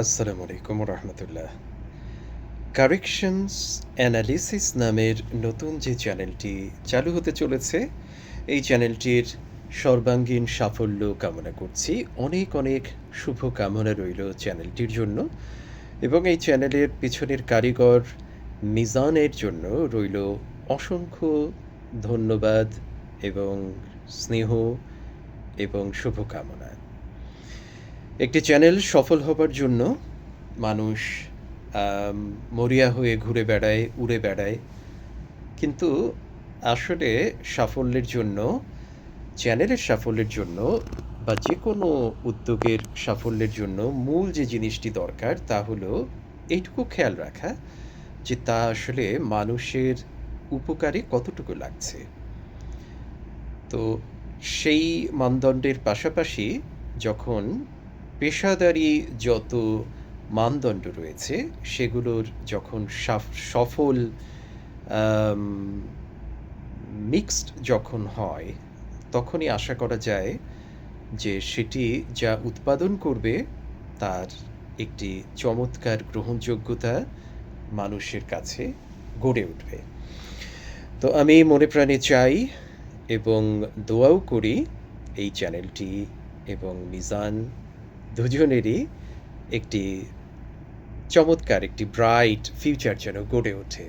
আসসালামু আলাইকুম রহমতুল্লাহ। Corrections analysis নামের নতুন যে চ্যানেলটি চালু হতে চলেছে, এই চ্যানেলটির সর্বাঙ্গীন সাফল্য কামনা করছি। অনেক অনেক শুভকামনা রইল চ্যানেলটির জন্য, এবং এই চ্যানেলের পিছনের কারিগর মিজানের জন্য রইল অসংখ্য ধন্যবাদ এবং স্নেহ এবং শুভকামনা। একটি চ্যানেল সফল হবার জন্য মানুষ মরিয়া হয়ে ঘুরে বেড়ায়, উড়ে বেড়ায়, কিন্তু আসলে সাফল্যের জন্য, চ্যানেলের সাফল্যের জন্য বা যে কোনো উদ্যোগের সাফল্যের জন্য মূল যে জিনিসটি দরকার তা হলো এইটুকু খেয়াল রাখা যে তা আসলে মানুষের উপকারে কতটুকু লাগছে। তো সেই মানদণ্ডের পাশাপাশি যখন পেশাদারি যত মানদণ্ড রয়েছে সেগুলোর যখন সফল মিক্সড যখন হয়, তখনই আশা করা যায় যে সেটি যা উৎপাদন করবে তার একটি চমৎকার গ্রহণযোগ্যতা মানুষের কাছে গড়ে উঠবে। তো আমি মনে প্রাণে চাই এবং দোয়াও করি এই চ্যানেলটি এবং মিজান দুজনেরই একটি চমৎকার একটি ব্রাইট ফিউচার যেন গড়ে ওঠে।